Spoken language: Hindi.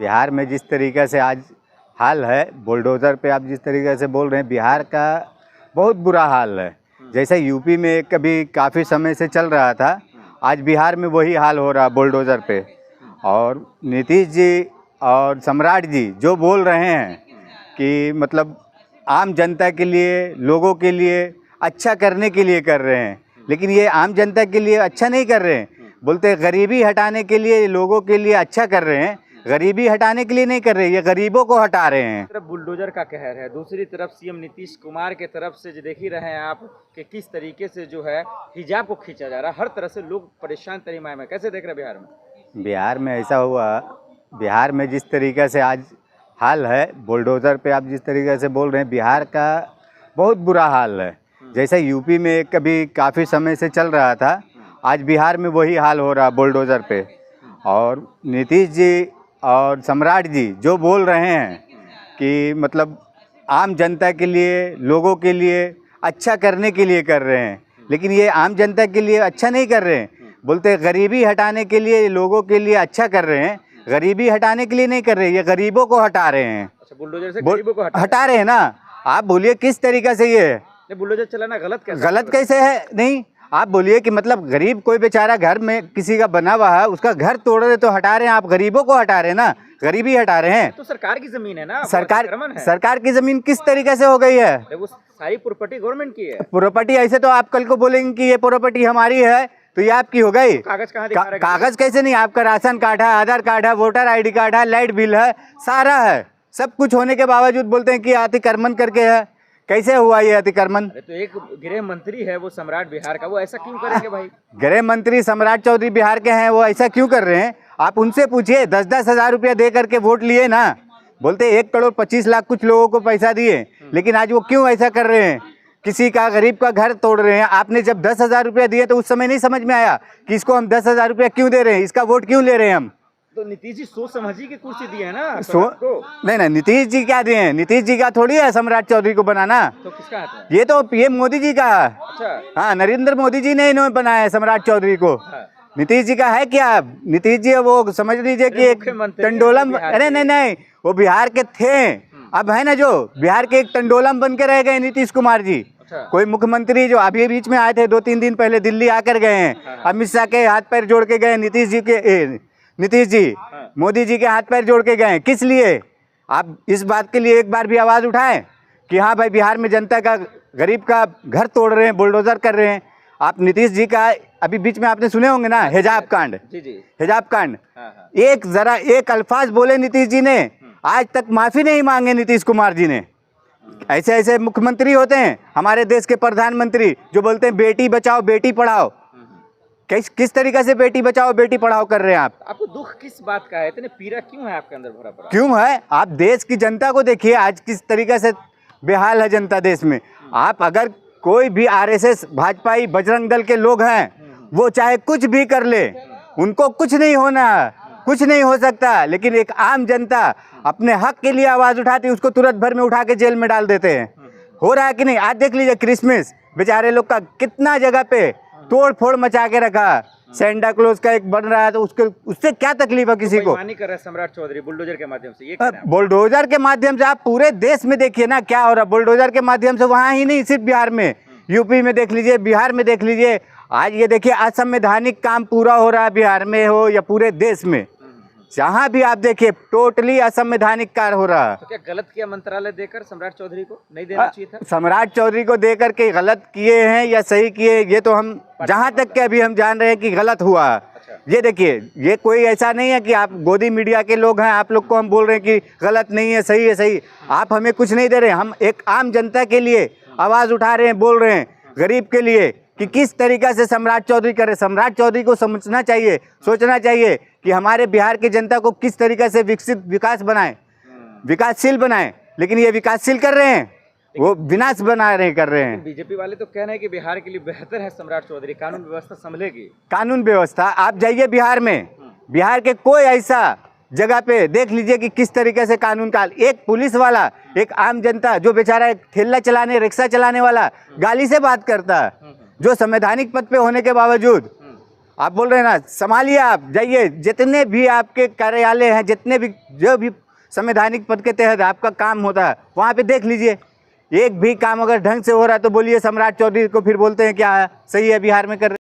बिहार में जिस तरीक़े से आज हाल है, बुलडोज़र पे आप जिस तरीक़े से बोल रहे हैं, बिहार का बहुत बुरा हाल है। जैसे यूपी में कभी काफ़ी समय से चल रहा था, आज बिहार में वही हाल हो रहा बुलडोज़र पे। और नीतीश जी और सम्राट जी जो बोल रहे हैं कि मतलब आम जनता के लिए, लोगों के लिए अच्छा करने के लिए कर रहे हैं, लेकिन ये आम जनता के लिए अच्छा नहीं कर रहे हैं। बोलते गरीबी हटाने के लिए, लोगों के लिए अच्छा कर रहे हैं, गरीबी हटाने के लिए नहीं कर रहे, ये गरीबों को हटा रहे हैं। तरफ बुलडोजर का कहर है, दूसरी तरफ सीएम नीतीश कुमार के तरफ से जो देख ही रहे हैं आप कि किस तरीके से जो है हिजाब को खींचा जा रहा है। हर तरह से लोग परेशान तरीमाए में। कैसे देख रहे हैं बिहार में? बिहार में ऐसा हुआ, बिहार में जिस तरीके से आज हाल है, बुलडोज़र पे आप जिस तरीके से बोल रहे हैं, बिहार का बहुत बुरा हाल है। जैसे यूपी में कभी काफ़ी समय से चल रहा था, आज बिहार में वही हाल हो रहा बुलडोज़र पे। और नीतीश जी और सम्राट जी जो बोल रहे हैं कि मतलब आम जनता के लिए, लोगों के लिए अच्छा करने के लिए कर रहे हैं, लेकिन ये आम जनता के लिए अच्छा नहीं कर रहे हैं। बोलते गरीबी हटाने के लिए, लोगों के लिए अच्छा कर रहे हैं, गरीबी हटाने के लिए नहीं कर रहे, ये गरीबों को हटा रहे हैं। अच्छा, बुलडोजर से गरीबों को हटा रहे हैं ना। आप बोलिए किस तरीक़े से ये बुलडोजर चलाना गलत कैसे है? नहीं, आप बोलिए कि मतलब गरीब कोई बेचारा घर में किसी का बना हुआ है, उसका घर तोड़ रहे तो हटा रहे हैं, आप गरीबों को हटा रहे हैं ना, गरीबी हटा रहे हैं। तो सरकार की जमीन है ना, सरकार की जमीन किस तरीके से हो गई है? वो सारी प्रॉपर्टी गवर्नमेंट की है। प्रॉपर्टी ऐसे तो आप कल को बोलेंगे कि ये प्रॉपर्टी हमारी है तो ये आपकी हो गई। कागज कहाँ दिखा रहे हैं? कागज कैसे नहीं? आपका राशन कार्ड है, आधार कार्ड है, वोटर ID कार्ड है, लाइट बिल है, सारा है। सब कुछ होने के बावजूद बोलते हैं कि अतिक्रमण करके है। कैसे हुआ ये अतिक्रमण? तो एक गृह मंत्री है वो सम्राट बिहार का, वो ऐसा क्यों करेंगे भाई? गृह मंत्री सम्राट चौधरी बिहार के हैं, वो ऐसा क्यों कर रहे हैं? आप उनसे पूछिए। 10-10 हज़ार रुपया दे करके वोट लिए ना। बोलते 1 करोड़ 25 लाख कुछ लोगों को पैसा दिए, लेकिन आज वो क्यों ऐसा कर रहे हैं? किसी का गरीब का घर तोड़ रहे हैं। आपने जब 10 हज़ार रुपया दिए तो उस समय नहीं समझ में आया कि इसको हम 10 हज़ार रुपया क्यों दे रहे हैं, इसका वोट क्यों ले रहे हैं हम? तो नीतीश जी सोच समझी की कुर्सी दी है ना। नहीं, नीतीश जी क्या दिए हैं? नीतीश जी का थोड़ी है सम्राट चौधरी को बनाना। तो किसका हाथ है? ये तो PM मोदी जी का है। अच्छा। हाँ, नरेंद्र मोदी जी ने इन्होंने बनाया है सम्राट चौधरी को। हाँ। नीतीश जी का है क्या? नीतीश जी वो समझ लीजिए कि एक टंडोलम, अरे नहीं, वो बिहार के थे, अब है ना जो बिहार के एक टंडोलम बन के रह गए नीतीश कुमार जी। अच्छा। कोई मुख्यमंत्री जो अभी बीच में आए थे 2-3 दिन पहले, दिल्ली आकर गए हैं, अमित शाह के हाथ पैर जोड़ के गए, नीतीश जी मोदी जी के हाथ पैर जोड़ के गए। किस लिए? आप इस बात के लिए एक बार भी आवाज़ उठाएं कि हाँ भाई, बिहार में जनता का, गरीब का घर तोड़ रहे हैं, बुलडोज़र कर रहे हैं। आप नीतीश जी का अभी बीच में आपने सुने होंगे ना, हिजाब कांड। हिजाब कांड, एक अल्फाज बोले नीतीश जी ने, आज तक माफ़ी नहीं मांगे नीतीश कुमार जी ने। ऐसे ऐसे मुख्यमंत्री होते हैं हमारे देश के, प्रधानमंत्री जो बोलते हैं बेटी बचाओ बेटी पढ़ाओ। किस तरीके से बेटी बचाओ बेटी पढ़ाओ कर रहे हैं आप? आपको दुख किस बात का है? इतने पीड़ा क्यों है आपके अंदर भरा पड़ा? क्यों है? आप देश की जनता को देखिए आज किस तरीके से बेहाल है जनता देश में। आप अगर कोई भी RSS, भाजपाई, बजरंग दल के लोग हैं, वो चाहे कुछ भी कर ले, उनको कुछ नहीं होना, कुछ नहीं हो सकता, लेकिन एक आम जनता अपने हक के लिए आवाज़ उठाती है, उसको तुरंत भर में उठा के जेल में डाल देते हैं। हो रहा है कि नहीं? आज देख लीजिए क्रिसमस, बेचारे लोग का कितना जगह पे तोड़ फोड़ मचा के रखा। सेंटा क्लॉज का एक बन रहा है तो उससे क्या तकलीफ है किसी को? कर रहा है सम्राट चौधरी बुलडोजर के माध्यम से। ये बुलडोजर के माध्यम से आप पूरे देश में देखिए ना क्या हो रहा है। बुलडोजर के माध्यम से वहाँ ही नहीं, सिर्फ बिहार में, यूपी में देख लीजिए, बिहार में देख लीजिए। आज ये देखिए असंवैधानिक काम पूरा हो रहा है, बिहार में हो या पूरे देश में, जहाँ भी आप देखिए टोटली असंवैधानिक कार्य हो रहा है। तो क्या गलत किया मंत्रालय देकर सम्राट चौधरी को? नहीं देना चाहिए था। सम्राट चौधरी को देकर के गलत किए हैं या सही किए, ये तो हम जहाँ तक के अभी हम जान रहे हैं कि गलत हुआ। अच्छा। ये देखिए, ये कोई ऐसा नहीं है कि आप गोदी मीडिया के लोग हैं, आप लोग को हम बोल रहे हैं कि गलत नहीं है, सही है, सही। आप हमें कुछ नहीं दे रहे, हम एक आम जनता के लिए आवाज़ उठा रहे हैं, बोल रहे हैं गरीब के लिए कि किस तरीक़े से सम्राट चौधरी करे। सम्राट चौधरी को समझना चाहिए, सोचना चाहिए कि हमारे बिहार की जनता को किस तरीके से विकास बनाए, विकासशील बनाए, लेकिन ये विकासशील कर रहे हैं, वो विनाश बना रहे कर रहे हैं। बीजेपी वाले तो कह रहे हैं कि बिहार के लिए बेहतर है सम्राट चौधरी, कानून व्यवस्था संभलेगी। कानून व्यवस्था, आप जाइए बिहार में, बिहार के कोई ऐसा जगह पे देख लीजिए कि किस तरीके से कानून का, एक पुलिस वाला, एक आम जनता जो बेचारा एक ठेला चलाने, रिक्शा चलाने वाला गाली से बात करता है, जो संवैधानिक पद पे होने के बावजूद। आप बोल रहे हैं ना, संभालिए, आप जाइए, जितने भी आपके कार्यालय हैं, जितने भी जो भी संवैधानिक पद के तहत आपका काम होता है वहाँ पे देख लीजिए। एक भी काम अगर ढंग से हो रहा है तो बोलिए सम्राट चौधरी को, फिर बोलते हैं क्या सही है बिहार में कर रहे